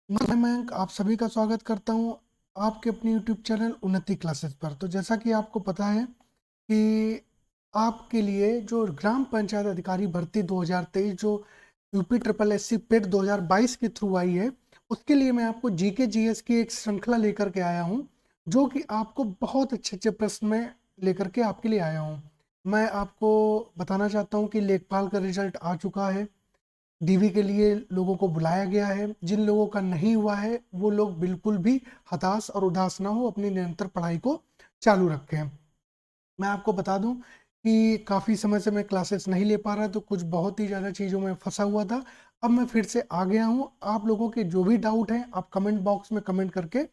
मैं मयंक आप सभी का स्वागत करता हूँ आपके अपने यूट्यूब चैनल उन्नति क्लासेस पर। तो जैसा कि आपको पता है कि आपके लिए जो ग्राम पंचायत अधिकारी भर्ती 2023 जो यूपी ट्रिपल एससी पेट 2022 के थ्रू आई है, उसके लिए मैं आपको जीके जीएस की एक श्रृंखला लेकर के आया हूँ, जो कि आपको बहुत अच्छे अच्छे प्रश्न में लेकर के आपके लिए आया हूँ। मैं आपको बताना चाहता हूँ कि लेखपाल का रिजल्ट आ चुका है। डीवी के लिए लोगों को बुलाया गया है। जिन लोगों का नहीं हुआ है वो लोग बिल्कुल भी हताश और उदास ना हो, अपनी निरंतर पढ़ाई को चालू रखें। मैं आपको बता दूं कि काफ़ी समय से मैं क्लासेस नहीं ले पा रहा, तो कुछ बहुत ही ज़्यादा चीज़ों में फंसा हुआ था। अब मैं फिर से आ गया हूं। आप लोगों के जो भी डाउट हैं आप कमेंट बॉक्स में कमेंट करके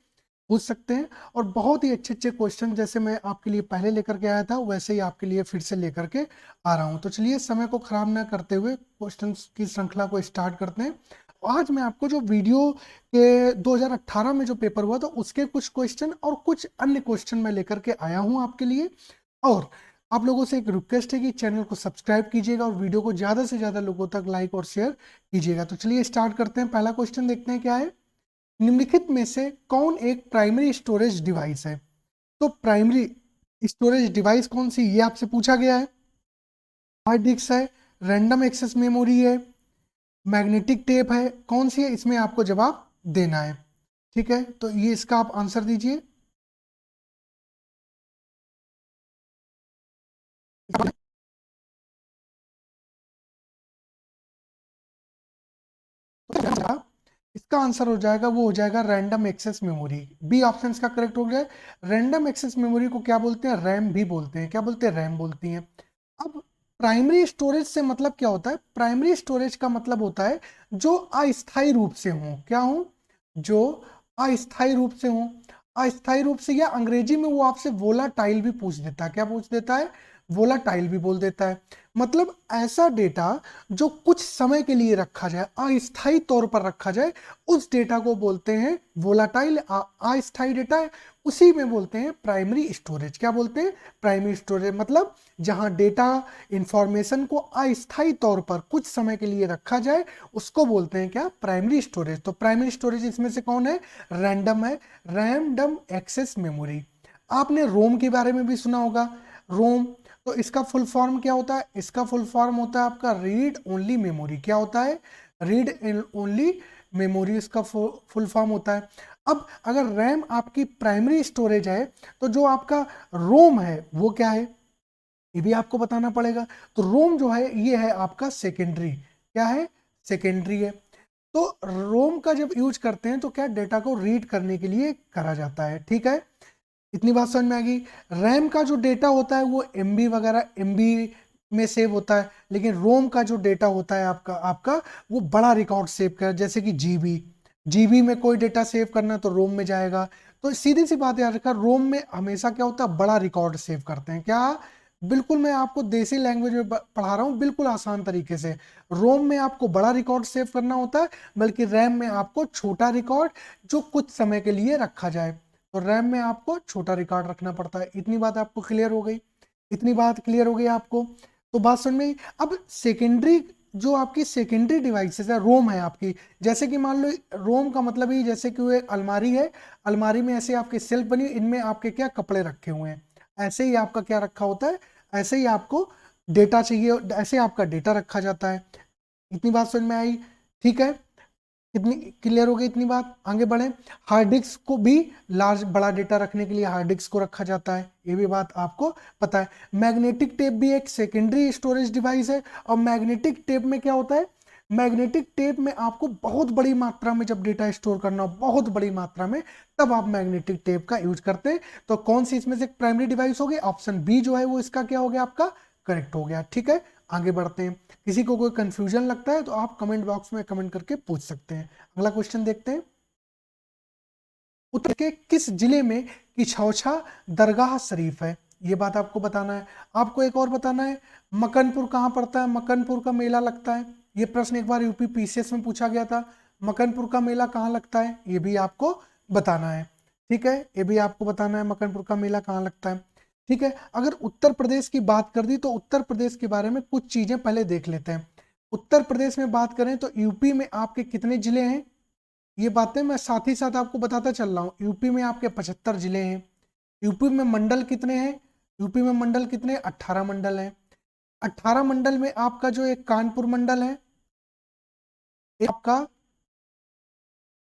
पूछ सकते हैं, और बहुत ही अच्छे अच्छे क्वेश्चन जैसे मैं आपके लिए पहले लेकर के आया था वैसे ही आपके लिए फिर से लेकर के आ रहा हूं। तो चलिए समय को खराब ना करते हुए क्वेश्चंस की श्रृंखला को स्टार्ट करते हैं। आज मैं आपको जो वीडियो के 2018 में जो पेपर हुआ था उसके कुछ क्वेश्चन और कुछ अन्य क्वेश्चन मैं लेकर के आया हूं आपके लिए। और आप लोगों से एक रिक्वेस्ट है कि चैनल को सब्सक्राइब कीजिएगा और वीडियो को ज़्यादा से ज़्यादा लोगों तक लाइक और शेयर कीजिएगा। तो चलिए स्टार्ट करते हैं। पहला क्वेश्चन देखते हैं क्या है। निम्नलिखित में से कौन एक प्राइमरी स्टोरेज डिवाइस है? तो प्राइमरी स्टोरेज डिवाइस कौन सी, ये आपसे पूछा गया है। हार्ड डिस्क है, रैंडम एक्सेस मेमोरी है, मैग्नेटिक टेप है, कौन सी है? इसमें आपको जवाब देना है। ठीक है, तो ये इसका आप आंसर दीजिए। इसका आंसर हो जाएगा, वो हो जाएगा random access memory. B option इसका करेक्ट हो गया। रैंडम एक्सेस मेमोरी को क्या बोलते हैं? रैम भी बोलते हैं। क्या बोलते हैं? रैम बोलती हैं। अब प्राइमरी स्टोरेज से मतलब क्या होता है? प्राइमरी स्टोरेज का मतलब होता है जो अस्थायी रूप से हो। क्या हो? जो अस्थायी रूप से हो। अस्थायी रूप से, या अंग्रेजी में वो आपसे वोलाटाइल भी पूछ देता है। क्या पूछ देता है? वोलाटाइल भी बोल देता है। मतलब ऐसा डेटा जो कुछ समय के लिए रखा जाए, अस्थायी तौर पर रखा जाए, उस डेटा को बोलते हैं वोलाटाइल। अस्थायी डेटा है उसी में बोलते हैं प्राइमरी स्टोरेज। क्या बोलते हैं? Primary storage. मतलब जहां डेटा इंफॉर्मेशन को अस्थायी तौर पर कुछ समय के लिए रखा जाए उसको बोलते हैं क्या? Primary storage. तो प्राइमरी स्टोरेज इसमें से कौन है? रैंडम है, रैंडम एक्सेस मेमोरी। आपने रोम के बारे में भी सुना होगा। रोम, तो इसका फुल फॉर्म क्या होता है? इसका फुल फॉर्म होता है आपका रीड ओनली मेमोरी। क्या होता है? रीड ओनली मेमोरी इसका फुल फॉर्म होता है। अब अगर रैम आपकी प्राइमरी स्टोरेज है, तो जो आपका रोम है वो क्या है? ये भी आपको बताना पड़ेगा। तो रोम जो है ये है आपका सेकेंडरी। क्या है? सेकेंडरी है। तो रोम का जब यूज करते हैं तो क्या, डेटा को रीड करने के लिए करा जाता है। ठीक है, इतनी बात समझ में आ गई। रैम का जो डेटा होता है वो एमबी वगैरह, एमबी में सेव होता है, लेकिन रोम का जो डेटा होता है आपका आपका वो बड़ा रिकॉर्ड सेव कर, जैसे कि जीबी। जीबी में कोई डेटा सेव करना तो रोम में जाएगा। तो सीधी सी बात याद रखा, रोम में हमेशा क्या होता है? बड़ा रिकॉर्ड सेव करते हैं। क्या? बिल्कुल मैं आपको देसी लैंग्वेज में पढ़ा रहा हूँ, बिल्कुल आसान तरीके से। रोम में आपको बड़ा रिकॉर्ड सेव करना होता है, बल्कि रैम में आपको छोटा रिकॉर्ड जो कुछ समय के लिए रखा जाए। तो रैम में आपको छोटा रिकॉर्ड रखना पड़ता है। इतनी बात आपको क्लियर हो गई? इतनी बात क्लियर हो गई आपको? तो बात समझ में आई। अब सेकेंडरी, जो आपकी सेकेंडरी डिवाइसेस है, रोम है आपकी। जैसे कि मान लो रोम का मतलब ही जैसे कि वो एक अलमारी है, अलमारी में ऐसे आपके सेल्फ बनी, इनमें आपके क्या कपड़े रखे हुए हैं, ऐसे ही आपका क्या रखा होता है? ऐसे ही आपको डेटा चाहिए, ऐसे आपका डेटा रखा जाता है। इतनी बात समझ में आई? ठीक है, कितनी क्लियर हो गई? इतनी बात, आगे बढ़े। हार्ड डिस्क को भी लार्ज बड़ा डेटा रखने के लिए हार्ड डिस्क को रखा जाता है, ये भी बात आपको पता है। मैग्नेटिक टेप भी एक सेकेंडरी स्टोरेज डिवाइस है। और मैग्नेटिक टेप में क्या होता है? मैग्नेटिक टेप में आपको बहुत बड़ी मात्रा में जब डेटा स्टोर करना हो, बहुत बड़ी मात्रा में, तब आप मैग्नेटिक टेप का यूज करते हैं। तो कौन सी इसमें से प्राइमरी डिवाइस हो गई? ऑप्शन बी जो है वो इसका क्या हो गया? आपका करेक्ट हो गया। ठीक है, आगे बढ़ते हैं। किसी को कोई कंफ्यूजन लगता है तो आप कमेंट बॉक्स में कमेंट करके पूछ सकते हैं। अगला क्वेश्चन देखते हैं। उत्तर के किस जिले में किछौछा दरगाह शरीफ है? ये बात आपको बताना है। आपको एक और बताना है, मकनपुर कहाँ पड़ता है? मकनपुर का मेला लगता है। ये प्रश्न एक बार यूपी पीसीएस में पूछा गया था। मकनपुर का मेला कहाँ लगता है? ये भी आपको बताना है। ठीक है, ये भी आपको बताना है मकनपुर का मेला कहाँ लगता है। ठीक है, अगर उत्तर प्रदेश की बात कर दी तो उत्तर प्रदेश के बारे में कुछ चीजें पहले देख लेते हैं। उत्तर प्रदेश में बात करें तो यूपी में आपके कितने जिले हैं? ये बातें मैं साथ ही साथ आपको बताता चल रहा हूँ। यूपी में आपके 75 जिले हैं। यूपी में मंडल कितने हैं? यूपी में मंडल कितने? 18 मंडल हैं। 18 मंडल में आपका जो एक कानपुर मंडल है, एक आपका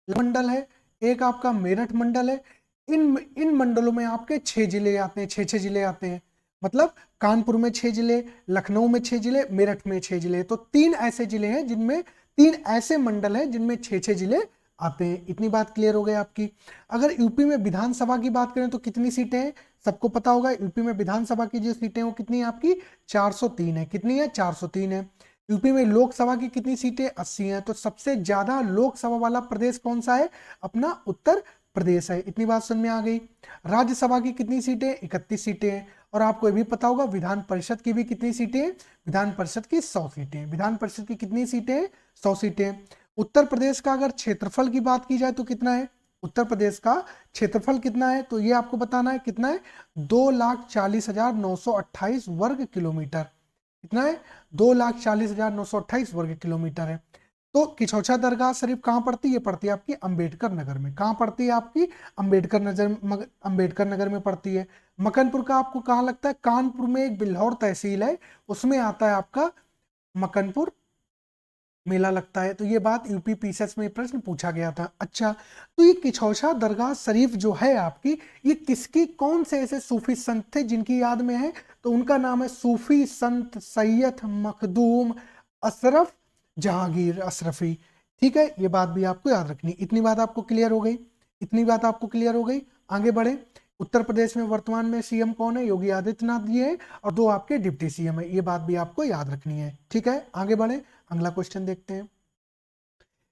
मंडल है, एक आपका मेरठ मंडल है। इन इन मंडलों में आपके 6 जिले आते हैं, 6 जिले आते हैं। मतलब कानपुर में 6 जिले, लखनऊ में 6 जिले, मेरठ में 6 जिले। तो 3 ऐसे जिले हैं जिनमें, 3 ऐसे मंडल हैं जिनमें 6 जिले आते हैं। इतनी बात क्लियर हो गई आपकी। अगर यूपी में विधानसभा की बात करें तो कितनी सीटें हैं? सबको पता होगा यूपी में विधानसभा की जो सीटें हैं वो कितनी है आपकी? 403 है। कितनी है? 403 है। यूपी में लोकसभा की कितनी सीटें? 80 हैं। तो सबसे ज्यादा लोकसभा वाला प्रदेश कौन सा है? अपना उत्तर प्रदेश है। इतनी बात समझ में आ गई। राज्यसभा की कितनी सीटें? 31 सीटें हैं। और आपको ये भी पता होगा विधान परिषद की भी कितनी सीटें हैं? विधान परिषद की 100 सीटें हैं। विधान परिषद की कितनी सीटें हैं? 100 सीटें। उत्तर प्रदेश का अगर क्षेत्रफल की बात की जाए तो कितना है? उत्तर प्रदेश का क्षेत्रफल कितना है? तो ये आपको बताना है। कितना है? 2,40,928 वर्ग किलोमीटर। कितना है? 2,40,928 वर्ग किलोमीटर है। तो किछौछा दरगाह शरीफ कहाँ पड़ती है? ये पड़ती है आपकी अंबेडकर नगर में। कहाँ पड़ती है आपकी? अंबेडकर नगर में पड़ती है। मकनपुर का आपको कहाँ लगता है? कानपुर में एक बिल्हौर तहसील है, उसमें आता है आपका मकनपुर मेला लगता है। तो ये बात यूपी पीसीएस में प्रश्न पूछा गया था। अच्छा, तो ये किछौछा दरगाह शरीफ जो है आपकी, ये किसकी, कौन से ऐसे सूफी संत थे जिनकी याद में है? तो उनका नाम है सूफी संत सैयद मखदूम अशरफ जहांगीर अशरफी। ठीक है, ये बात भी आपको याद रखनी। इतनी बात आपको क्लियर हो गई। इतनी बात आपको क्लियर हो गई। आगे बढ़े। उत्तर प्रदेश में वर्तमान में सीएम कौन है? योगी आदित्यनाथ जी है, और 2 आपके डिप्टी सीएम है। ये बात भी आपको याद रखनी है। ठीक है, आगे बढ़े। अगला क्वेश्चन देखते हैं।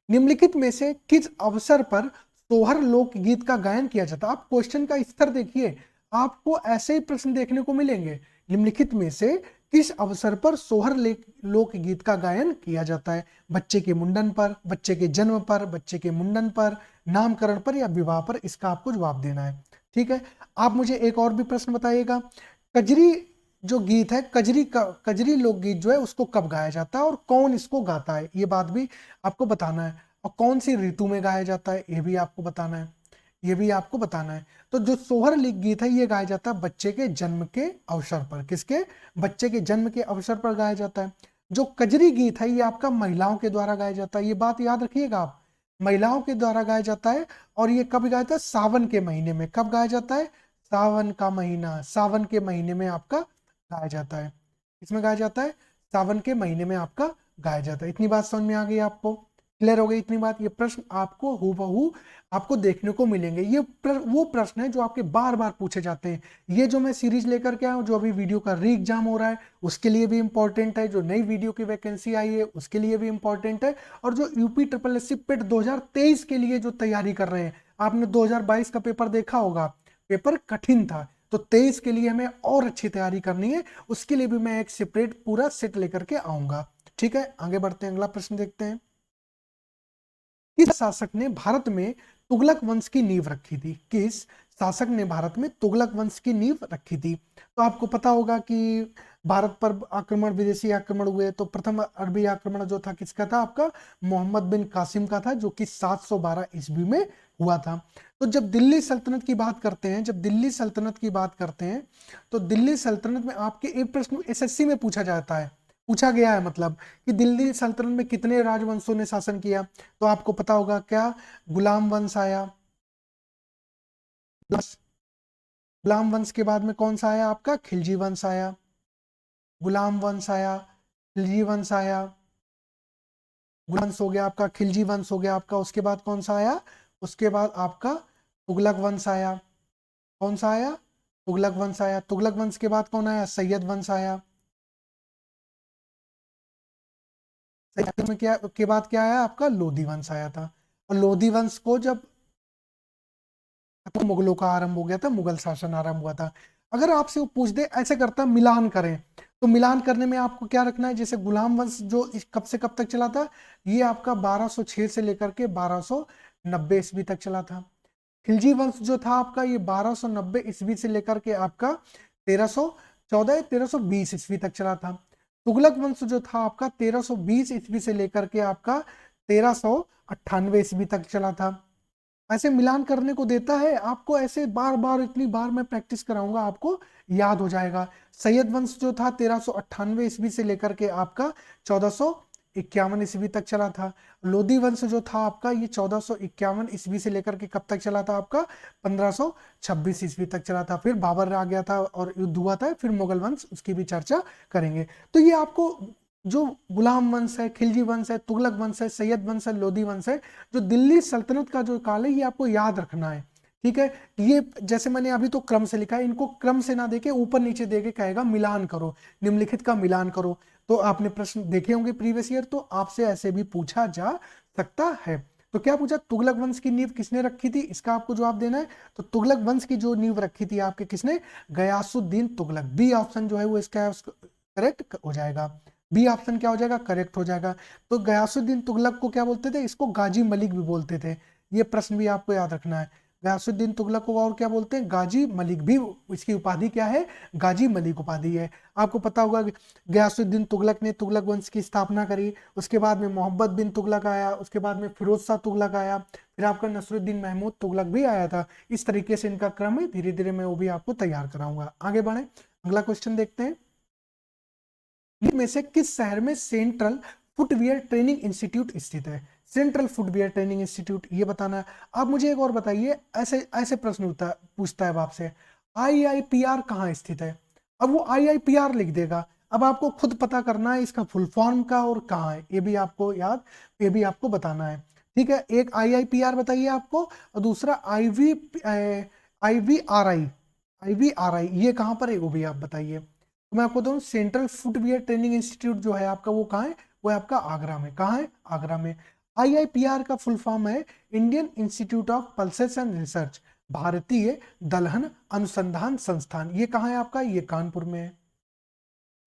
निम्नलिखित में से किस अवसर पर सोहर लोकगीत का गायन किया जाता है? आप क्वेश्चन का स्तर देखिए, आपको ऐसे ही प्रश्न देखने को मिलेंगे। निम्नलिखित में से किस अवसर पर सोहर लोकगीत का गायन किया जाता है? बच्चे के मुंडन पर, बच्चे के जन्म पर, बच्चे के मुंडन पर, नामकरण पर, या विवाह पर? इसका आपको जवाब देना है। ठीक है, आप मुझे एक और भी प्रश्न बताइएगा। कजरी जो गीत है, कजरी लोकगीत जो है, उसको कब गाया जाता है और कौन इसको गाता है? ये बात भी आपको बताना है। और कौन सी ऋतु में गाया जाता है, ये भी आपको बताना है। ये भी आपको बताना है। तो जो सोहर गीत है, ये गाया जाता है बच्चे के जन्म के अवसर पर। किसके? बच्चे के जन्म के अवसर पर गाया जाता है। जो कजरी गीत है, ये आपका महिलाओं के द्वारा गाया जाता है। ये बात याद रखिएगा आप, महिलाओं के द्वारा गाया जाता है। और ये कब गाया जाता है? सावन के महीने में। कब गाया जाता है? सावन का महीना, सावन के महीने में आपका गाया जाता है। इसमें गाया जाता है, सावन के महीने में आपका गाया जाता है। इतनी बात समझ में आ गई आपको? क्लियर हो गई इतनी बात? ये प्रश्न आपको हूबहू आपको देखने को मिलेंगे। ये वो प्रश्न है जो आपके बार बार पूछे जाते हैं। ये जो मैं सीरीज लेकर के आया हूँ, जो अभी वीडियो का री एग्जाम हो रहा है, उसके लिए भी इंपॉर्टेंट है। जो नई वीडियो की वैकेंसी आई है, उसके लिए भी इंपॉर्टेंट है। और जो यूपी ट्रिपल एस सी पेट 2023 के लिए जो तैयारी कर रहे हैं, आपने 2022 का पेपर देखा होगा, पेपर कठिन था। तो 23 के लिए हमें और अच्छी तैयारी करनी है। उसके लिए भी मैं एक सेपरेट पूरा सेट लेकर के आऊंगा। ठीक है, आगे बढ़ते हैं। अगला प्रश्न देखते हैं। किस शासक ने भारत में तुगलक वंश की नींव रखी थी? किस शासक ने भारत में तुगलक वंश की नींव रखी थी? तो आपको पता होगा कि भारत पर आक्रमण, विदेशी आक्रमण हुए। तो प्रथम अरबी आक्रमण जो था, किसका था? आपका मोहम्मद बिन कासिम का था, जो कि 712 ईस्वी में हुआ था। तो जब दिल्ली सल्तनत की बात करते हैं, जब दिल्ली सल्तनत की बात करते हैं, तो दिल्ली सल्तनत में आपके एक प्रश्न एसएससी में पूछा जाता है, पूछा गया है मतलब, कि दिल्ली सल्तनत में कितने राजवंशों ने शासन किया? तो आपको पता होगा क्या? गुलाम वंश आया, गुलाम वंश के बाद में कौन सा आया? आपका खिलजी वंश आया। गुलाम वंश आया, खिलजी वंश आया, वंश हो गया आपका, खिलजी वंश हो गया आपका। उसके बाद कौन सा आया? उसके बाद आपका तुगलक वंश आया। कौन सा आया? तुगलक वंश आया। तुगलक वंश के बाद कौन आया? सैयद वंश आया। सैयद में क्या के बाद क्या आया? आपका लोधी वंश आया था। और लोधी वंश को जब तो मुगलों का आरंभ हो गया था, मुगल शासन आरंभ हुआ था। अगर आपसे वो पूछ दे, ऐसे करता मिलान करें, तो मिलान करने में आपको क्या रखना है? जैसे गुलाम वंश जो कब से कब तक चला था? ये आपका 1206 से लेकर के 1290 ईस्वी तक चला था। खिलजी वंश जो था आपका, ये 1290 ईस्वी से लेकर के आपका 1314 1320 ईस्वी तक चला था। तुगलक वंश जो था आपका 1320 ईस्वी से लेकर के आपका 1398 ईस्वी तक चला था। ऐसे मिलान करने को देता है आपको, ऐसे बार बार इतनी बार मैं प्रैक्टिस कराऊंगा आपको याद हो जाएगा। सैयद वंश जो था 1398 ईस्वी से लेकर के आपका 1451 ईस्वी तक चला था। लोधी वंश जो था आपका ये 1451 ईस्वी से लेकर के कब तक चला था आपका 1526 ईस्वी तक चला था। फिर बाबर आ गया था और युद्ध हुआ था। फिर मुगल वंश, उसकी भी चर्चा करेंगे। तो ये आपको जो गुलाम वंश है, खिलजी वंश है, तुगलक वंश है, सैयद वंश है, लोधी वंश है, जो दिल्ली सल्तनत का जो काल है, ये आपको याद रखना है। ठीक है, ये जैसे मैंने अभी तो क्रम से लिखा है, इनको क्रम से ना देके ऊपर नीचे देके कहेगा मिलान करो, निम्नलिखित का मिलान करो। तो आपने प्रश्न देखे होंगे प्रीवियस ईयर, तो आपसे ऐसे भी पूछा जा सकता है। तो क्या पूछा, तुगलक वंश की नींव किसने रखी थी, इसका आपको जवाब देना है। तो तुगलक वंश की जो नींव रखी थी आपके किसने, गयासुद्दीन तुगलक। बी ऑप्शन जो है वो इसका करेक्ट हो जाएगा। बी ऑप्शन क्या हो जाएगा, करेक्ट हो जाएगा। तो गयासुद्दीन तुगलक को क्या बोलते थे, इसको गाजी मलिक भी बोलते थे। ये प्रश्न भी आपको याद रखना है। गयासुद्दीन तुगलक को और क्या बोलते हैं, गाजी मलिक भी। इसकी उपाधि क्या है, गाजी मलिक उपाधि है। आपको पता होगा गयासुद्दीन तुगलक ने तुगलक वंश की स्थापना करी। उसके बाद में मोहम्मद बिन तुगलक आया, उसके बाद में फिरोज शाह तुगलक आया, फिर आपका नसरुद्दीन महमूद तुगलक भी आया था। इस तरीके से इनका क्रम है, धीरे धीरे मैं वो भी आपको तैयार कराऊंगा। आगे बढ़े, अगला क्वेश्चन देखते हैं। में से किस शहर में सेंट्रल फुटवियर ट्रेनिंग इंस्टीट्यूट स्थित है। सेंट्रल फुटवियर ट्रेनिंग इंस्टीट्यूट, ये बताना है। आप मुझे एक और बताइए, ऐसे ऐसे प्रश्न पूछता है आपसे, IIPR कहाँ स्थित है। अब वो IIPR लिख देगा, अब आपको खुद पता करना है इसका फुल फॉर्म का और कहाँ है, ये भी आपको याद, ये भी आपको बताना है। ठीक है, एक IIPR बताइए आपको, और दूसरा IVRI ये कहाँ पर है वो भी आप बताइए। तो मैं आपको बताऊं, सेंट्रल फुटवियर ट्रेनिंग इंस्टीट्यूट जो है आपका वो कहाँ है, वो है आपका आगरा में। कहाँ है, आगरा में। IIPR का फुल फॉर्म है Indian institute of pulses and research, भारतीय दलहन अनुसंधान संस्थान। ये कहाँ है आपका, ये कानपुर में है।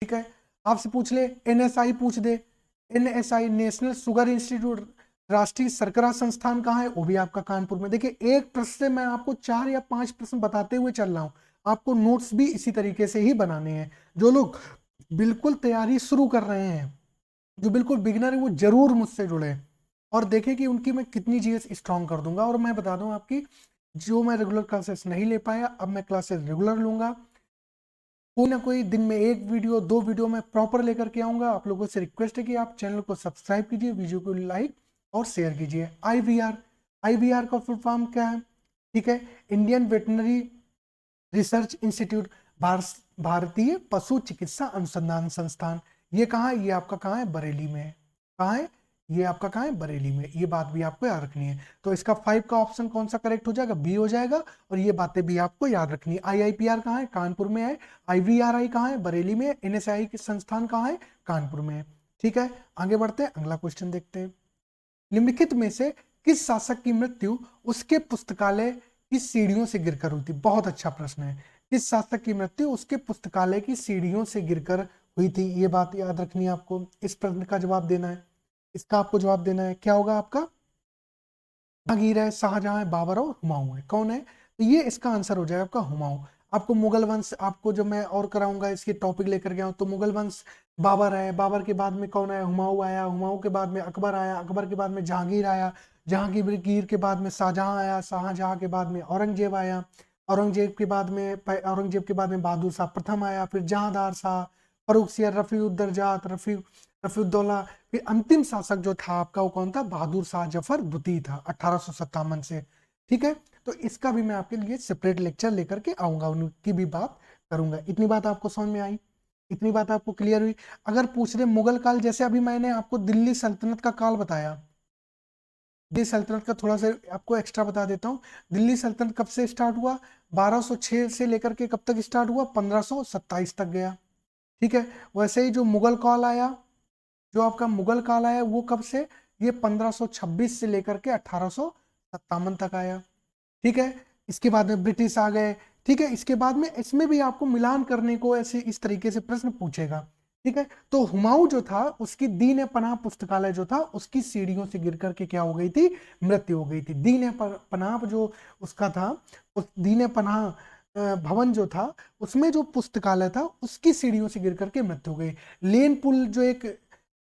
ठीक है, आपसे पूछ ले NSI पूछ दे, NSI नेशनल शुगर इंस्टीट्यूट, राष्ट्रीय शर्करा संस्थान कहाँ है, वो भी आपका कानपुर में। देखिए एक प्रश्न से मैं आपको 4 या 5 प्रश्न बताते हुए चल रहा हूँ। आपको नोट्स भी इसी तरीके से ही बनाने हैं। जो लोग बिल्कुल तैयारी शुरू कर रहे हैं, जो बिल्कुल बिगिनर है, वो जरूर मुझसे जुड़े और देखें कि उनकी मैं कितनी चीज़ें स्ट्रॉन्ग कर दूंगा। और मैं बता दूं आपकी, जो मैं रेगुलर क्लासेस नहीं ले पाया, अब मैं क्लासेस रेगुलर लूंगा। कोई ना कोई दिन में एक वीडियो 2 वीडियो में प्रॉपर लेकर के आऊंगा। आप लोगों से रिक्वेस्ट है कि आप चैनल को सब्सक्राइब कीजिए, वीडियो को लाइक और शेयर कीजिए। IVR का फुल फॉर्म क्या है, ठीक है, इंडियन वेटनरी रिसर्च इंस्टीट्यूट, भारतीय पशु चिकित्सा अनुसंधान संस्थान। ये कहाँ है, ये आपका कहाँ है, बरेली में है। कहाँ है, ये आपका कहाँ है, बरेली में। ये बात भी आपको याद रखनी है। तो इसका 5 का ऑप्शन कौन सा करेक्ट हो जाएगा, बी हो जाएगा। और ये बातें भी आपको याद रखनी है। IIPR कहाँ है, कानपुर में है। IVRI कहाँ है, बरेली में। NSI के संस्थान कहाँ है, कानपुर में है। ठीक है, आगे बढ़ते हैं, अगला क्वेश्चन देखते हैं। निम्नलिखित में से किस शासक की मृत्यु उसके पुस्तकालय की सीढ़ियों से गिरकर हुई थी। बहुत अच्छा प्रश्न है। किस शासक की मृत्यु उसके पुस्तकालय की सीढ़ियों से गिरकर हुई थी, ये बात याद रखनी है आपको। इस प्रश्न का जवाब देना है, इसका आपको जवाब देना है। क्या होगा आपका, जहांगीर है, शाहजहां है, बाबर और हुमायूं है, कौन है। तो ये इसका आंसर हो जाएगा आपका हुमायूं। आपको मुगल वंश, आपको जो मैं और कराऊंगा इसके टॉपिक लेकर गया हूं, तो मुगल वंश बाबर है, बाबर के बाद में कौन आया, हुमायूं आया, हुमायूं के बाद में अकबर आया, अकबर के बाद में जहांगीर आया, जहांगीर के बाद में शाहजहां आया, शाहजहां के बाद में औरंगजेब आया, औरंगजेब के बाद में बहादुर शाह प्रथम आया, फिर जहांदार शाह, फर्रुखसियर, रफीउद्दर्जात, रफीउद्दौला। फिर अंतिम शासक जो था आपका वो कौन था, बहादुर शाह जफर द्वितीय था 1857 से। ठीक है, तो इसका भी मैं आपके लिए सेपरेट लेक्चर लेकर के आऊंगा, उनकी भी बात करूंगा। इतनी बात आपको समझ में आई, इतनी बात आपको क्लियर हुई। अगर पूछ रहे मुगल काल, जैसे अभी मैंने आपको दिल्ली सल्तनत का काल बताया, दिल्ली सल्तनत का थोड़ा सा आपको एक्स्ट्रा बता देता हूँ। दिल्ली सल्तनत कब से स्टार्ट हुआ, 1206 से लेकर के कब तक स्टार्ट हुआ, 1527 तक गया। ठीक है, वैसे ही जो मुगल काल आया, जो आपका मुगल काल आया वो कब से, ये 1526 से लेकर के 1857 तक आया। ठीक है, इसके बाद में ब्रिटिश आ गए। ठीक है, इसके बाद में इसमें भी आपको मिलान करने को ऐसे इस तरीके से प्रश्न पूछेगा। ठीक है, तो हुमायूं जो था उसकी दीन पनाह पुस्तकालय जो था उसकी सीढ़ियों से गिर करके क्या हो गई थी, मृत्यु हो गई थी। दीन पनाह जो उसका था, उस दीन पनाह भवन जो था उसमें जो पुस्तकालय था उसकी सीढ़ियों से गिर करके मृत्यु हो गई। लेन पुल जो एक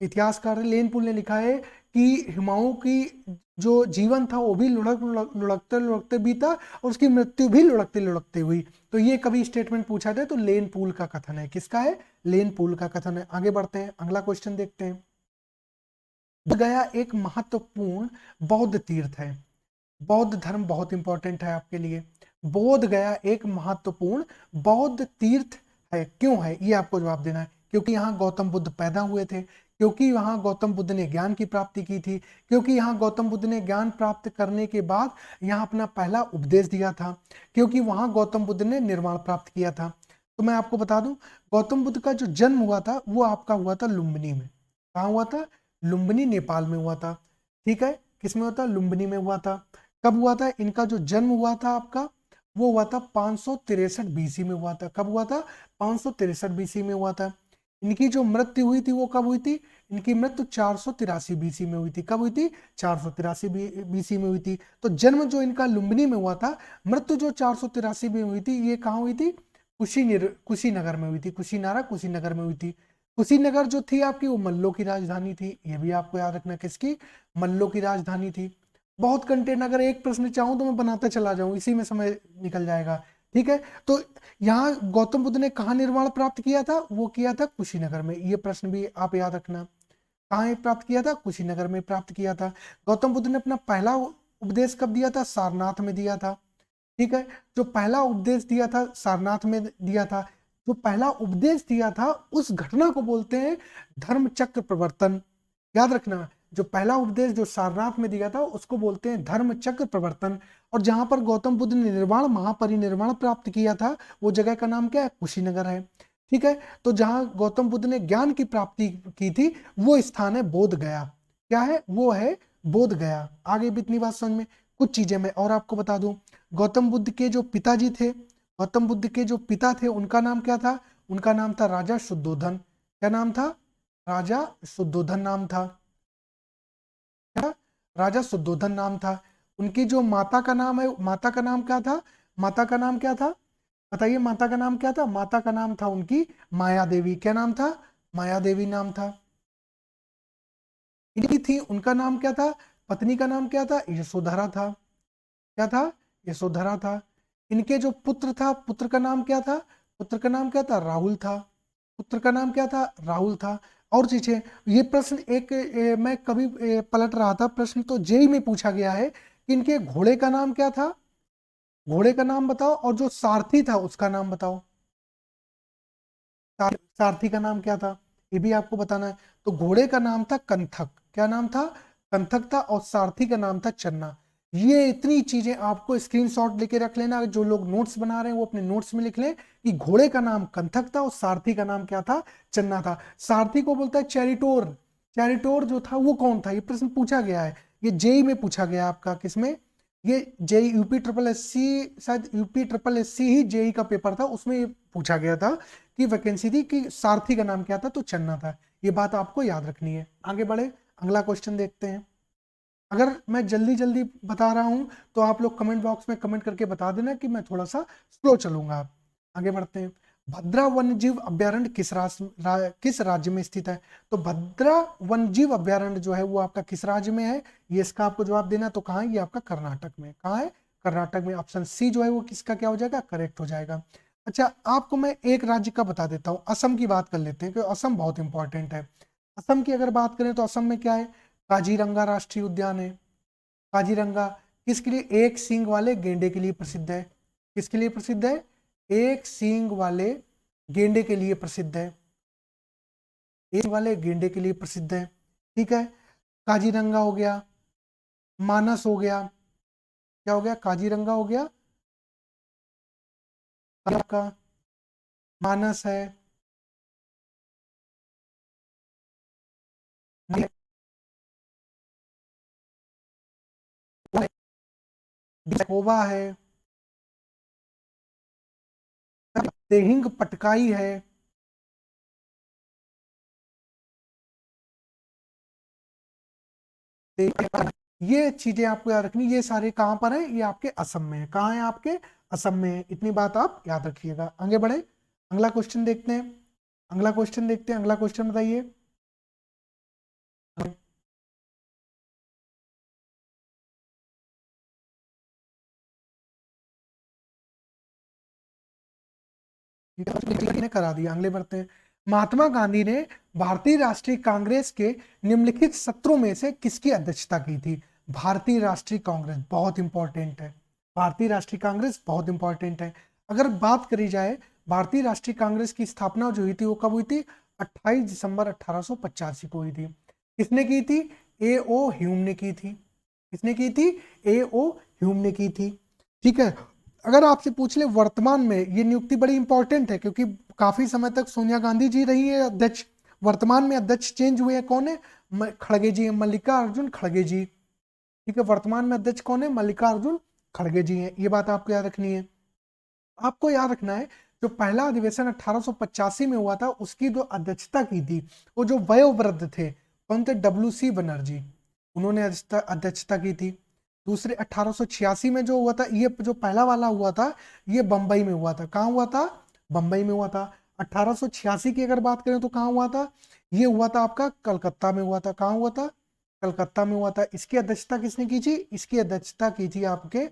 इतिहासकार लेन पुल ने लिखा है कि हुमायूं की जो जीवन था वो भी लुढ़कते लुढ़कते बीता और उसकी मृत्यु भी लुढ़कते लुढ़कते हुई। तो ये कभी स्टेटमेंट पूछा जाए तो लेन पुल का कथन है। किसका है? लेन पुल का कथन है। आगे बढ़ते हैं, अगला क्वेश्चन देखते हैं। गया एक महत्वपूर्ण बौद्ध तीर्थ है। बौद्ध धर्म बहुत इंपॉर्टेंट है आपके लिए। बोध गया एक महत्वपूर्ण बौद्ध तीर्थ है। क्यों है? ये आपको जवाब देना है। क्योंकि यहाँ गौतम बुद्ध पैदा हुए थे, क्योंकि वहाँ गौतम बुद्ध ने ज्ञान की प्राप्ति की थी, क्योंकि यहाँ गौतम बुद्ध ने ज्ञान प्राप्त करने के बाद यहाँ अपना पहला उपदेश दिया था, क्योंकि वहाँ गौतम बुद्ध ने निर्वाण प्राप्त किया था। तो मैं आपको बता दूं, गौतम बुद्ध का जो जन्म हुआ था वो आपका हुआ था लुम्बिनी में। कहाँ हुआ था? लुम्बिनी, नेपाल में हुआ था। ठीक है, किसमें हुआ था? लुम्बिनी में हुआ था। कब हुआ था? इनका जो जन्म हुआ था आपका वो हुआ था 563 बीसी में हुआ था। कब हुआ था? 563 बीसी में हुआ था। इनकी जो मृत्यु हुई थी वो कब हुई थी? इनकी मृत्यु 483 बीसी में हुई थी। कब हुई थी? 483 बीसी में हुई थी। तो जन्म जो इनका लुम्बिनी में हुआ था, मृत्यु जो 483 में हुई थी, ये कहाँ हुई थी? कुशीनगर में हुई थी। कुशीनगर में हुई थी। कुशीनगर जो थी आपकी वो मल्लों की राजधानी थी। ये भी आपको याद रखना, किसकी? मल्लों की राजधानी थी। बहुत कंटेंट, अगर एक प्रश्न चाहूं तो मैं बनाता चला जाऊं, इसी में समय निकल जाएगा। ठीक है, तो यहाँ गौतम बुद्ध ने कहाँ निर्वाण प्राप्त किया था? वो किया था कुशीनगर में। ये प्रश्न भी आप याद रखना। कहाँ प्राप्त किया था? कुशीनगर में प्राप्त किया था। गौतम बुद्ध ने अपना पहला उपदेश कब दिया था? सारनाथ में दिया था। ठीक है, जो पहला उपदेश दिया था सारनाथ में दिया था। जो पहला उपदेश दिया था उस घटना को बोलते हैं धर्म चक्र प्रवर्तन। याद रखना, जो पहला उपदेश जो सारनाथ में दिया था उसको बोलते हैं धर्म चक्र प्रवर्तन। और जहां पर गौतम बुद्ध ने निर्वाण महापरिनिर्वाण प्राप्त किया था वो जगह का नाम क्या है? कुशीनगर है। ठीक है, तो जहां गौतम बुद्ध ने ज्ञान की प्राप्ति की थी वो स्थान है बोध गया। क्या है? वो है बोध गया। आगे भी इतनी बात समझ में। कुछ चीजें मैं और आपको बता दूं। गौतम बुद्ध के जो पिताजी थे, गौतम बुद्ध के जो पिता थे उनका नाम क्या था? उनका नाम था राजा शुद्धोधन। क्या नाम था? राजा शुद्धोधन नाम था। क्या? राजा शुद्धोधन नाम था। उनकी जो माता का नाम है, माता का नाम क्या था? माता का नाम क्या था? बताइए, माता का नाम क्या था? माता का नाम था उनकी माया देवी। क्या नाम था? माया देवी नाम था। इनकी थी, उनका नाम क्या था? पत्नी का नाम क्या था? यशोधरा था। क्या था? यशोधरा था। इनके जो पुत्र था, पुत्र का नाम क्या था? पुत्र का नाम क्या था? राहुल था। पुत्र का नाम क्या था? राहुल था। और चीजें, ये प्रश्न एक मैं कभी पलट रहा था, प्रश्न तो जेई में पूछा गया है कि इनके घोड़े का नाम क्या था? घोड़े का नाम बताओ, और जो सारथी था उसका नाम बताओ। सारथी का नाम क्या था? ये भी आपको बताना है। तो घोड़े का नाम था कंथक। क्या नाम था? कंथक था। और सारथी का नाम था चन्ना। ये इतनी चीजें आपको स्क्रीनशॉट लेके रख लेना। जो लोग नोट्स बना रहे हैं वो अपने नोट्स में लिख लें कि घोड़े का नाम कंथक था और सारथी का नाम क्या था? चन्ना था। सारथी को बोलता है चैरिटोर। चैरिटोर जो था वो कौन था? ये प्रश्न पूछा गया है। ये जेई में पूछा गया आपका। किसमें? ये JE UP triple S C, शायद यूपी ट्रिपल एस सी ही जेई का पेपर था, उसमें ये पूछा गया था कि वैकेंसी थी कि सारथी का नाम क्या था? तो चन्ना था। ये बात आपको याद रखनी है। आगे बढ़े, अगला क्वेश्चन देखते हैं। अगर मैं जल्दी जल्दी बता रहा हूं तो आप लोग कमेंट बॉक्स में कमेंट करके बता देना कि मैं थोड़ा सा स्लो चलूंगा। आगे बढ़ते हैं। भद्रा वन्यजीव अभ्यारण्य किस राज्य में स्थित है? तो भद्रा वन्यजीव अभ्यारण्य जो है वो आपका किस राज्य में है? ये इसका आपको जवाब देना। तो कहाँ है? ये आपका कर्नाटक में। कहाँ है? कर्नाटक में। ऑप्शन सी जो है वो किसका क्या हो जाएगा? करेक्ट हो जाएगा। अच्छा, आपको मैं एक राज्य का बता देता हूँ। असम की बात कर लेते हैं क्योंकि असम बहुत इंपॉर्टेंट है। असम की अगर बात करें तो असम में क्या है? काजीरंगा राष्ट्रीय उद्यान है। काजीरंगा किसके लिए? एक सींग वाले गेंडे के लिए प्रसिद्ध है। किसके लिए प्रसिद्ध है? एक सींग वाले गेंडे के लिए प्रसिद्ध है। एक वाले गेंडे के लिए प्रसिद्ध है। ठीक है, काजीरंगा हो गया, मानस हो गया। क्या हो गया? काजीरंगा हो गया, आपका मानस है, कोबा है, तेहिंग पटकाई है। ये चीजें आपको याद रखनी। ये सारे कहां पर है? ये आपके असम में है। कहाँ है? आपके असम में है। इतनी बात आप याद रखिएगा। आगे बढ़े, अगला क्वेश्चन देखते हैं। अगला क्वेश्चन देखते हैं। अगला क्वेश्चन बताइए। ने करा दिया। अगले बढ़ते हैं। महात्मा गांधी ने भारतीय राष्ट्रीय कांग्रेस के निम्नलिखित सत्रों में से किसकी अध्यक्षता की थी? भारतीय राष्ट्रीय कांग्रेस बहुत इंपॉर्टेंट है, भारतीय राष्ट्रीय कांग्रेस बहुत इंपॉर्टेंट है। अगर बात करी जाए भारतीय राष्ट्रीय कांग्रेस की स्थापना जो हुई थी वो कब हुई थी? 28 दिसंबर 1885 को हुई थी। किसने की थी? ए ओ ह्यूम ने की थी। किसने की थी? ए ओ ह्यूम ने की थी। ठीक है। अगर आपसे पूछ ले वर्तमान में, ये नियुक्ति बड़ी इंपॉर्टेंट है क्योंकि काफी समय तक सोनिया गांधी जी रही है अध्यक्ष, वर्तमान में अध्यक्ष चेंज हुए हैं। कौन है? खड़गे जी, मल्लिकार्जुन खड़गे जी। ठीक है, वर्तमान में अध्यक्ष कौन है? मल्लिकार्जुन खड़गे जी हैं। ये बात आपको याद रखनी है। आपको याद रखना है जो पहला अधिवेशन 1885 में हुआ था उसकी जो अध्यक्षता की थी वो जो वयोवृद्ध थे, कौन थे? WC बनर्जी, उन्होंने अध्यक्षता की थी। दूसरे 1886 में जो हुआ था, ये जो पहला वाला हुआ था ये बंबई में हुआ था। कहाँ हुआ था? बंबई में हुआ था। 1886 की अगर बात करें तो कहाँ हुआ था? ये हुआ था आपका कलकत्ता में हुआ था। कहाँ हुआ था? कलकत्ता में हुआ था। इसकी अध्यक्षता किसने की थी? इसकी अध्यक्षता की थी आपके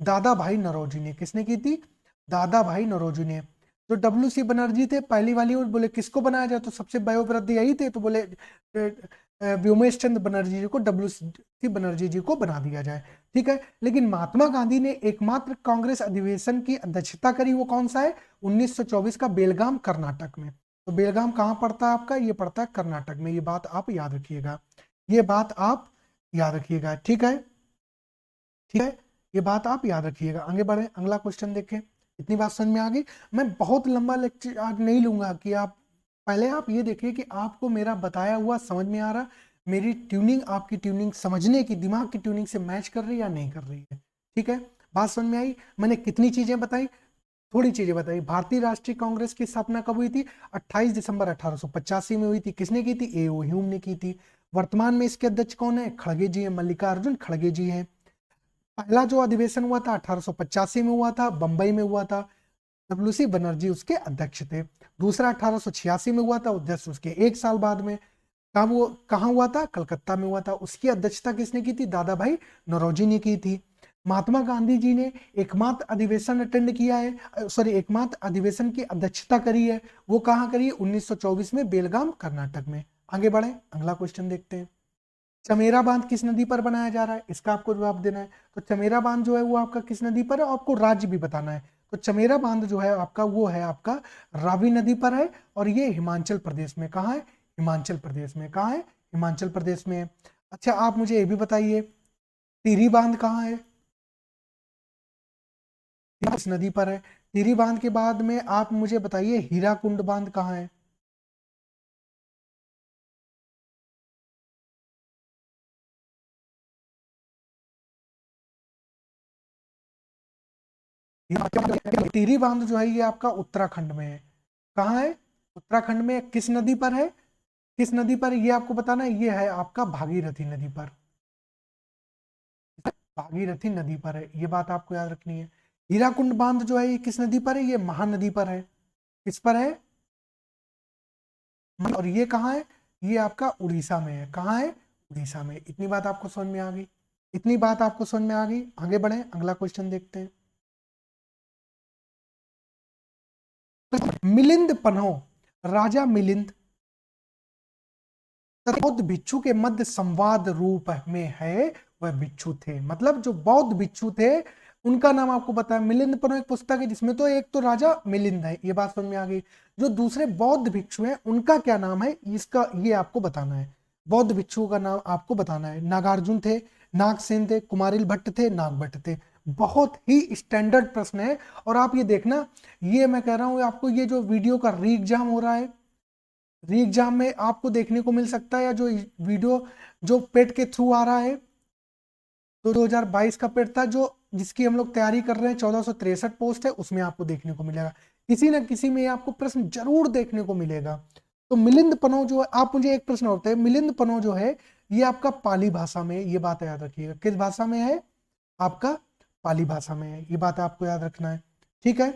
दादा भाई नौरोजी ने। किसने की थी? दादा भाई नौरोजी ने। जो WC बनर्जी थे पहली वाली, और बोले किसको बनाया जाए, तो सबसे वयोवृद्ध यही थे, तो बोले व्योमेश चंद्र बनर्जी जी को, WC बनर्जी जी को बना दिया जाए। ठीक है। लेकिन महात्मा गांधी ने एकमात्र कांग्रेस अधिवेशन की अध्यक्षता करी, वो कौन सा है? 1924 का, बेलगाम कर्नाटक में। तो बेलगाम कहाँ पड़ता है आपका? ये पड़ता है कर्नाटक में। ये बात आप याद रखिएगा, ये बात आप याद रखिएगा। ठीक है, ठीक है, ये बात आप याद रखिएगा। आगे बढ़े, अगला क्वेश्चन देखें। इतनी बात समझ में आ गई। मैं बहुत लंबा लेक्चर आज नहीं लूंगा कि आप पहले आप ये देखिए कि आपको मेरा बताया हुआ समझ में आ रहा, मेरी ट्यूनिंग आपकी ट्यूनिंग समझने की, दिमाग की ट्यूनिंग से मैच कर रही है या नहीं कर रही है। ठीक है, बात समझ में आई। मैंने कितनी चीजें बताई? थोड़ी चीजें बताई। भारतीय राष्ट्रीय कांग्रेस की स्थापना कब हुई थी? 28 दिसंबर 1885 में हुई थी। किसने की थी? ए ओ ह्यूम ने की थी। वर्तमान में इसके अध्यक्ष कौन है? खड़गे जी हैं, मल्लिकार्जुन खड़गे जी हैं। पहला जो अधिवेशन हुआ था 1885 में हुआ था, बंबई में हुआ था, WC बनर्जी उसके अध्यक्ष थे। दूसरा 1886 में हुआ था, अध्यक्ष उसके एक साल बाद में। कब वो कहाँ हुआ था? कलकत्ता में हुआ था। उसकी अध्यक्षता किसने की थी? दादा भाई नौरोजी ने की थी। महात्मा गांधी जी ने एकमात्र अधिवेशन अटेंड किया है, सॉरी एकमात्र अधिवेशन की अध्यक्षता करी है, वो कहाँ करी है? 1924 में, बेलगाम कर्नाटक में। आगे बढ़े, अगला क्वेश्चन देखते हैं। चमेरा बांध किस नदी पर बनाया जा रहा है? इसका आपको जवाब देना है। तो चमेरा बांध जो है वो आपका किस नदी पर है, आपको राज्य भी बताना है। तो चमेरा बांध जो है आपका वो है आपका रावी नदी पर है, और ये हिमाचल प्रदेश में। कहाँ है? हिमाचल प्रदेश में। कहाँ है? हिमाचल प्रदेश में। अच्छा, आप मुझे ये भी बताइए टिहरी बांध कहाँ है? किस नदी पर है? टिहरी बांध के बाद में आप मुझे बताइए हीराकुंड बांध कहाँ है? टिहरी बांध जो है ये आपका उत्तराखंड में है। कहाँ है? उत्तराखंड में। किस नदी पर है? किस नदी पर? ये आपको बताना है। ये है आपका भागीरथी नदी पर। भागीरथी नदी पर है, ये बात आपको याद रखनी है। हीराकुंड बांध जो है ये किस नदी पर है? ये महानदी पर है। किस पर है? और ये कहाँ है? ये आपका उड़ीसा में है। कहाँ है? उड़ीसा में। इतनी बात आपको समझ में आ गई? इतनी बात आपको समझ में आ गई। आगे बढ़े, अगला क्वेश्चन देखते हैं। मिलिंद पन्हो, राजा मिलिंद बौद्ध भिक्षु के मध्य संवाद रूप में है, वह भिक्षु थे। मतलब जो बौद्ध भिक्षु थे उनका नाम आपको पता है। मिलिंद पन्हो एक पुस्तक है जिसमें तो एक तो राजा मिलिंद है, ये बात समझ में आ गई। जो दूसरे बौद्ध भिक्षु हैं उनका क्या नाम है, इसका ये आपको बताना है। बौद्ध भिक्षुओं का नाम आपको बताना है। नागार्जुन थे, नागसेन थे, कुमारिल भट्ट थे, नागभट्ट थे। बहुत ही स्टैंडर्ड प्रश्न है। और आप ये देखना, ये मैं कह रहा हूँ आपको, ये जो वीडियो का री एग्जाम हो रहा है, री एग्जाम में आपको देखने को मिल सकता है, या जो वीडियो जो पेट के थ्रू आ रहा है, तो 2022 का पेट था जो जिसकी हम लोग तैयारी कर रहे हैं, 1463 पोस्ट है, उसमें आपको देखने को मिलेगा। किसी ना किसी में आपको प्रश्न जरूर देखने को मिलेगा। तो मिलिंद पन्हो जो है, आप मुझे एक प्रश्न होता है, मिलिंद पन्हो जो है ये आपका पाली भाषा में, ये बात याद रखिएगा। किस भाषा में है? आपका पाली भाषा में है, ये बात आपको याद रखना है। ठीक है,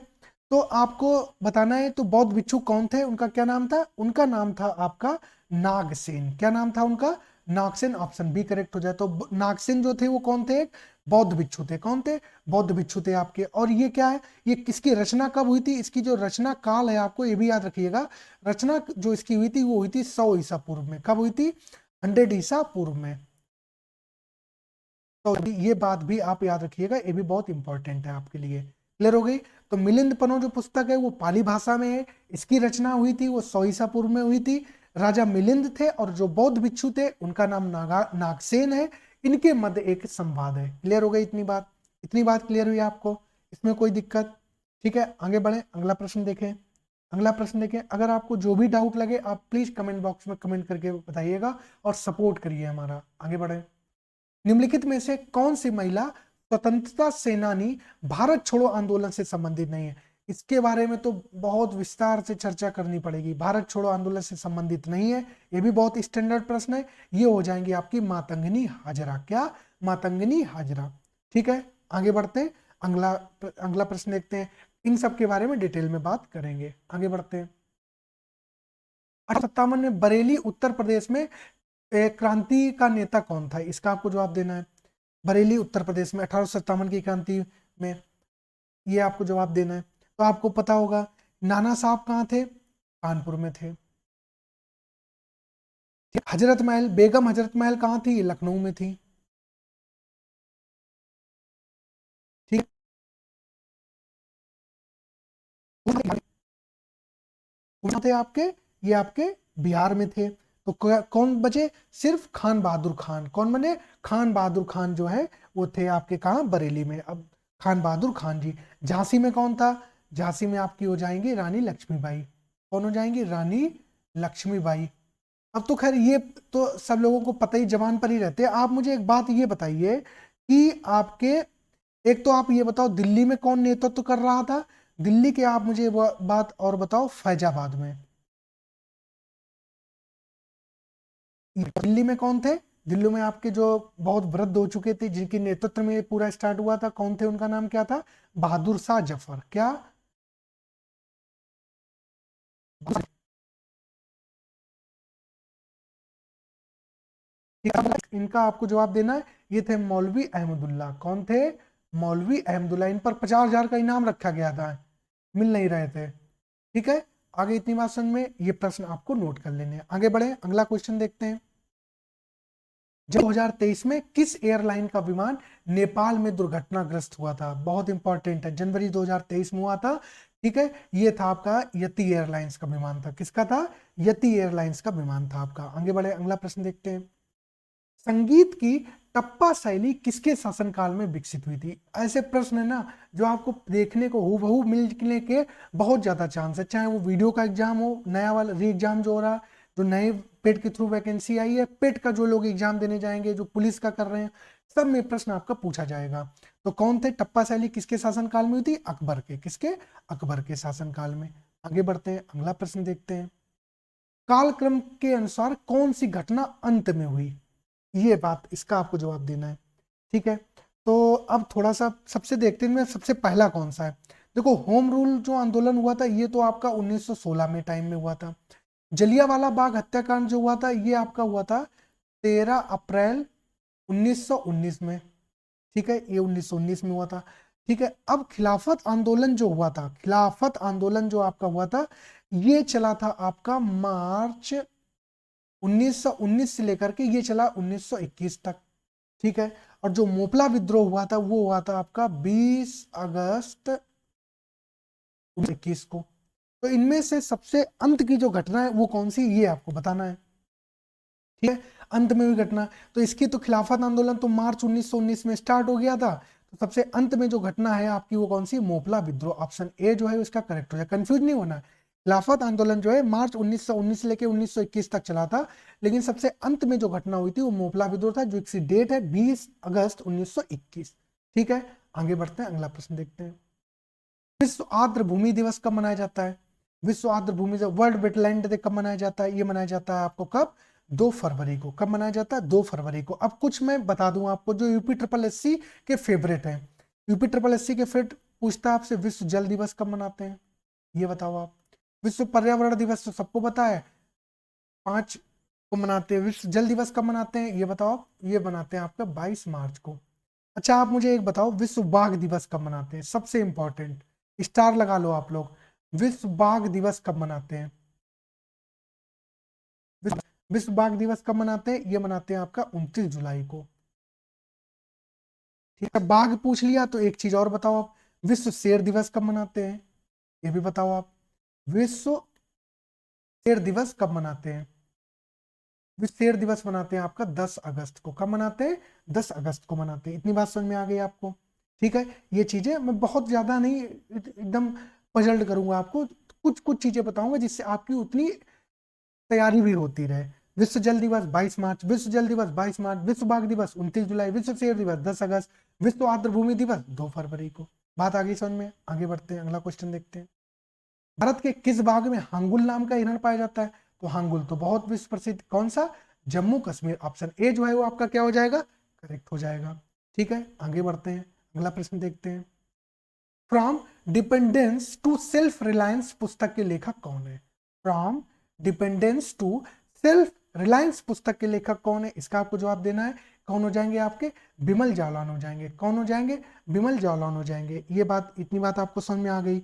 तो आपको बताना है तो बौद्ध भिक्षु कौन थे, उनका क्या नाम था? उनका नाम था आपका नागसेन। क्या नाम था उनका? नागसेन। ऑप्शन बी करेक्ट हो जाए। तो नागसेन जो थे वो कौन थे? बौद्ध भिक्षु थे। कौन थे? बौद्ध भिक्षु थे आपके। और ये क्या है, ये किसकी रचना कब हुई थी? इसकी जो रचना काल है आपको ये भी याद रखिएगा। रचना जो इसकी हुई थी वो हुई थी 100 ईसा पूर्व में। कब हुई थी? 100 ईसा पूर्व में। तो ये बात भी आप याद रखिएगा, ये भी बहुत इंपॉर्टेंट है आपके लिए। क्लियर हो गई? तो मिलिंद पनो जो पुस्तक है वो पाली भाषा में है, इसकी रचना हुई थी वो 100 ईसा पूर्व में हुई थी। राजा मिलिंद थे और जो बौद्ध भिक्षु थे उनका नाम नागसेन है। इनके मध्य एक संवाद है। क्लियर हो गई इतनी बात? इतनी बात क्लियर हुई आपको? इसमें कोई दिक्कत? ठीक है, आगे बढ़े, अगला प्रश्न देखें। अगला प्रश्न देखें। अगर आपको जो भी डाउट लगे आप प्लीज कमेंट बॉक्स में कमेंट करके बताइएगा और सपोर्ट करिए हमारा। आगे बढ़े। निम्नलिखित में से कौन सी महिला स्वतंत्रता सेनानी भारत छोड़ो आंदोलन से संबंधित नहीं है? इसके बारे में तो बहुत विस्तार से चर्चा करनी पड़ेगी। भारत छोड़ो आंदोलन से संबंधित नहीं है, ये भी बहुत स्टैंडर्ड प्रश्न है। ये हो जाएंगी आपकी मातंगनी हाजरा। क्या? मातंगनी हाजरा। ठीक है, आगे बढ़ते हैं। अगला अगला प्रश्न देखते हैं। इन सब के बारे में डिटेल में बात करेंगे। आगे बढ़ते हैं। 1857 में बरेली उत्तर प्रदेश में क्रांति का नेता कौन था? इसका आपको जवाब देना है। बरेली उत्तर प्रदेश में 1857 की क्रांति में, ये आपको जवाब देना है। तो आपको पता होगा नाना साहब कहाँ थे? कानपुर में थे। हजरत महल, बेगम हजरत महल कहाँ थी? ये लखनऊ में थी। ठीक, थे आपके, ये आपके बिहार में थे। तो कौन बचे? सिर्फ खान बहादुर खान। कौन बने? खान बहादुर खान जो है वो थे आपके कहाँ? बरेली में। अब खान बहादुर खान जी। झांसी में कौन था? झांसी में आपकी हो जाएंगी रानी लक्ष्मीबाई। कौन हो जाएंगी? रानी लक्ष्मीबाई। अब तो खैर ये तो सब लोगों को पता ही, जबान पर ही रहते हैं। आप मुझे एक बात ये बताइए कि आपके, एक तो आप ये बताओ दिल्ली में कौन नेतृत्व कर रहा था? दिल्ली के आप मुझे बात और बताओ, फैजाबाद में। दिल्ली में कौन थे? दिल्ली में आपके जो बहुत वृद्ध हो चुके थे, जिनके नेतृत्व में ये पूरा स्टार्ट हुआ था, कौन थे? उनका नाम क्या था? बहादुर शाह जफर। क्या? इनका आपको जवाब देना है। ये थे मौलवी अहमदुल्ला। कौन थे? मौलवी अहमदुल्ला। इन पर 50,000 का इनाम रखा गया था, मिल नहीं रहे थे। ठीक है, आगे इतनी बात समझ में, ये प्रश्न आपको नोट कर लेने हैं। आगे बढ़े, अगला क्वेश्चन देखते हैं। जब 2023 में किस एयरलाइन का विमान नेपाल में दुर्घटनाग्रस्त हुआ था? बहुत इंपॉर्टेंट है, जनवरी 2023 में हुआ था। ठीक है, ये था आपका यति एयरलाइंस का विमान था। किसका था? यति एयरलाइंस का विमान था आपका। आगे बढ़े, अगला प्रश्न देखते हैं। संगीत की टप्पा शैली किसके शासनकाल में विकसित हुई थी? ऐसे प्रश्न है ना जो आपको देखने को हूबहू मिलने के बहुत ज्यादा चांस है, चाहे वो वीडियो का एग्जाम हो, नया वाला री एग्जाम जो हो रहा है, जो नए पेट के थ्रू वैकेंसी आई है, पेट का जो लोग एग्जाम देने जाएंगे, जो पुलिस का कर रहे हैं, सब में प्रश्न आपका पूछा जाएगा। तो कौन थे? टप्पा शैली किसके शासनकाल में हुई थी? अकबर के। किसके? अकबर के शासनकाल में। आगे बढ़ते हैं, अगला प्रश्न देखते हैं। कालक्रम के अनुसार कौन सी घटना अंत में हुई? ये बात, इसका आपको जवाब देना है। ठीक है, तो अब थोड़ा सा सबसे देखते हैं, सबसे पहला कौन सा है। देखो, होम रूल जो आंदोलन हुआ था ये तो आपका 1916 में टाइम में हुआ था। जलियांवाला बाग हत्याकांड जो हुआ था ये आपका हुआ था 13 अप्रैल 1919 में। ठीक है, ये 1919 में हुआ था। ठीक है, अब खिलाफत आंदोलन जो हुआ था, खिलाफत आंदोलन जो आपका हुआ था, ये चला था आपका मार्च 1919 से लेकर के ये चला 1921 तक। ठीक है, और जो मोपला विद्रोह हुआ था वो हुआ था आपका 20 अगस्त 1921 को। तो इनमें से सबसे अंत की जो घटना है वो कौन सी, ये आपको बताना है। ठीक है, अंत में हुई घटना, तो इसकी तो खिलाफत आंदोलन तो मार्च 1919 में स्टार्ट हो गया था। तो सबसे अंत में जो घटना है आपकी वो कौन सी? मोपला विद्रोह। ऑप्शन ए जो है उसका करेक्ट हो जाए, कंफ्यूज नहीं होना है। खिलाफत आंदोलन जो है मार्च 1919 से लेकर 1921 तक चला था, लेकिन सबसे अंत में जो घटना हुई थी वो मोपला विद्रोह था, जो इसकी डेट है 20 अगस्त 1921। ठीक है, आगे बढ़ते हैं, अगला प्रश्न देखते हैं। विश्व आर्द्र भूमि दिवस कब मनाया जाता है? विश्व आर्द्र भूमि, वर्ल्ड वेटलैंड डे कब मनाया जाता है? ये मनाया जाता है आपको कब? 2 फरवरी को। कब मनाया जाता है? 2 फरवरी को। अब कुछ मैं बता दूं आपको जो यूपी ट्रिपल एससी के फेवरेट हैं। यूपी ट्रिपल एससी के फेवरेट पूछता है आपसे, विश्व जल दिवस कब मनाते हैं? ये बताओ आप। विश्व पर्यावरण दिवस तो सबको पता है, 5 को मनाते हैं। विश्व जल दिवस कब मनाते हैं? ये बताओ आप। ये मनाते हैं आपका 22 मार्च को। अच्छा आप मुझे एक बताओ, विश्व बाघ दिवस कब मनाते हैं? सबसे इंपॉर्टेंट, स्टार लगा लो आप लोग। विश्व बाघ दिवस कब मनाते हैं? विश्व बाघ दिवस कब मनाते हैं? ये मनाते हैं आपका 29 जुलाई को। ठीक है, बाघ पूछ लिया तो एक चीज और बताओ आप, विश्व शेर दिवस कब मनाते हैं? ये भी बताओ आप, विश्व शेर दिवस कब मनाते हैं? विश्व शेर दिवस मनाते हैं आपका 10 अगस्त को। कब मनाते हैं? 10 अगस्त को मनाते हैं। इतनी बात समझ में आ गई आपको? ठीक है, ये चीजें मैं बहुत ज्यादा नहीं, एकदम पजल्ड करूंगा आपको, कुछ कुछ चीजें बताऊंगा जिससे आपकी उतनी तैयारी भी होती रहे। विश्व जल दिवस 22 मार्च, विश्व जल दिवस 22 मार्च, विश्व बाघ दिवस 29 जुलाई, विश्व शेर दिवस 10 अगस्त, विश्व आर्द्र भूमि दिवस 2 फरवरी को। बात आगे समझ में? आगे बढ़ते हैं, अगला क्वेश्चन देखते हैं। भारत के किस भाग में हांगुल नाम का हिरण पाया जाता है? तो हांगुल तो बहुत विश्व प्रसिद्ध, कौन सा? जम्मू कश्मीर। ऑप्शन ए जो है वो आपका क्या हो जाएगा? करेक्ट हो जाएगा। ठीक है, आगे बढ़ते हैं, अगला प्रश्न देखते हैं। From dependence to self reliance पुस्तक के लेखक कौन है? From dependence to self reliance पुस्तक के लेखक कौन है? इसका आपको जवाब देना है। कौन हो जाएंगे आपके? बिमल जालान हो जाएंगे। कौन हो जाएंगे? बिमल जालान हो जाएंगे। ये बात, इतनी बात आपको समझ में आ गई?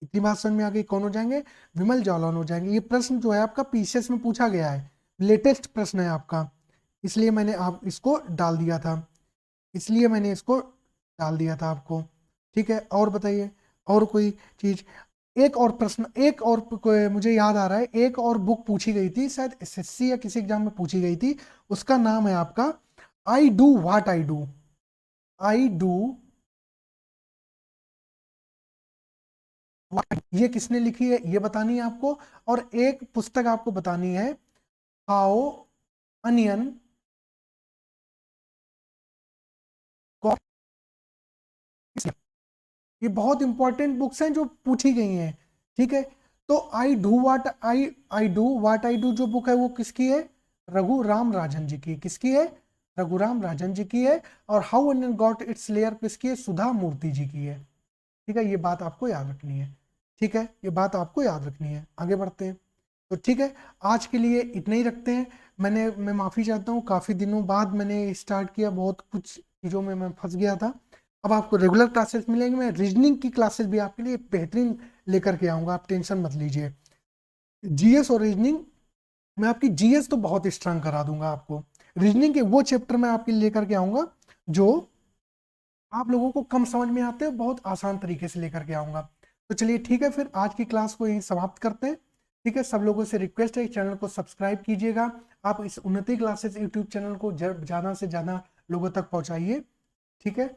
इतनी बात समझ में आ गई, कौन हो जाएंगे? विमल जालौन हो जाएंगे। ये प्रश्न जो है आपका पीसीएस में पूछा गया है, लेटेस्ट प्रश्न है आपका, इसलिए मैंने आप इसको डाल दिया था, इसलिए मैंने इसको डाल दिया था आपको। ठीक है, और बताइए, और कोई चीज? एक और प्रश्न, एक और मुझे याद आ रहा है, एक और बुक पूछी गई थी, शायद एसएससी या किसी एग्जाम में पूछी गई थी, उसका नाम है आपका I do what I do. I do, ये किसने लिखी है ये बतानी है आपको। और एक पुस्तक आपको बतानी है, हाउ अनियन, ये बहुत इंपॉर्टेंट बुक्स हैं जो पूछी गई हैं। ठीक है, तो I do what I do जो बुक है वो किसकी है? रघुराम राजन जी की। किसकी है? रघुराम राजन जी की है। और how onion got its layer किसकी है? सुधा मूर्ति जी की है। ठीक है, ये बात आपको याद रखनी है। ठीक है, ये बात आपको याद रखनी है। आगे बढ़ते हैं। तो ठीक है, आज के लिए इतना ही रखते हैं। मैं माफ़ी चाहता हूँ, काफ़ी दिनों बाद मैंने स्टार्ट किया, बहुत कुछ चीज़ों में मैं फंस गया था। अब आपको रेगुलर क्लासेस मिलेंगे, मैं रीजनिंग की क्लासेस भी आपके लिए बेहतरीन लेकर के आऊँगा, आप टेंशन मत लीजिए। जीएस और रीजनिंग, मैं आपकी जीएस तो बहुत स्ट्रांग करा दूंगा आपको। रीजनिंग के वो चैप्टर मैं आपके लिए लेकर के आऊँगा जो आप लोगों को कम समझ में आते हैं, बहुत आसान तरीके से लेकर के आऊँगा। तो चलिए ठीक है, फिर आज की क्लास को यहीं समाप्त करते हैं। ठीक है, सब लोगों से रिक्वेस्ट है, चैनल को सब्सक्राइब कीजिएगा। आप इस उन्नति क्लासेस यूट्यूब चैनल को ज़्यादा से ज़्यादा लोगों तक पहुँचाइए। ठीक है।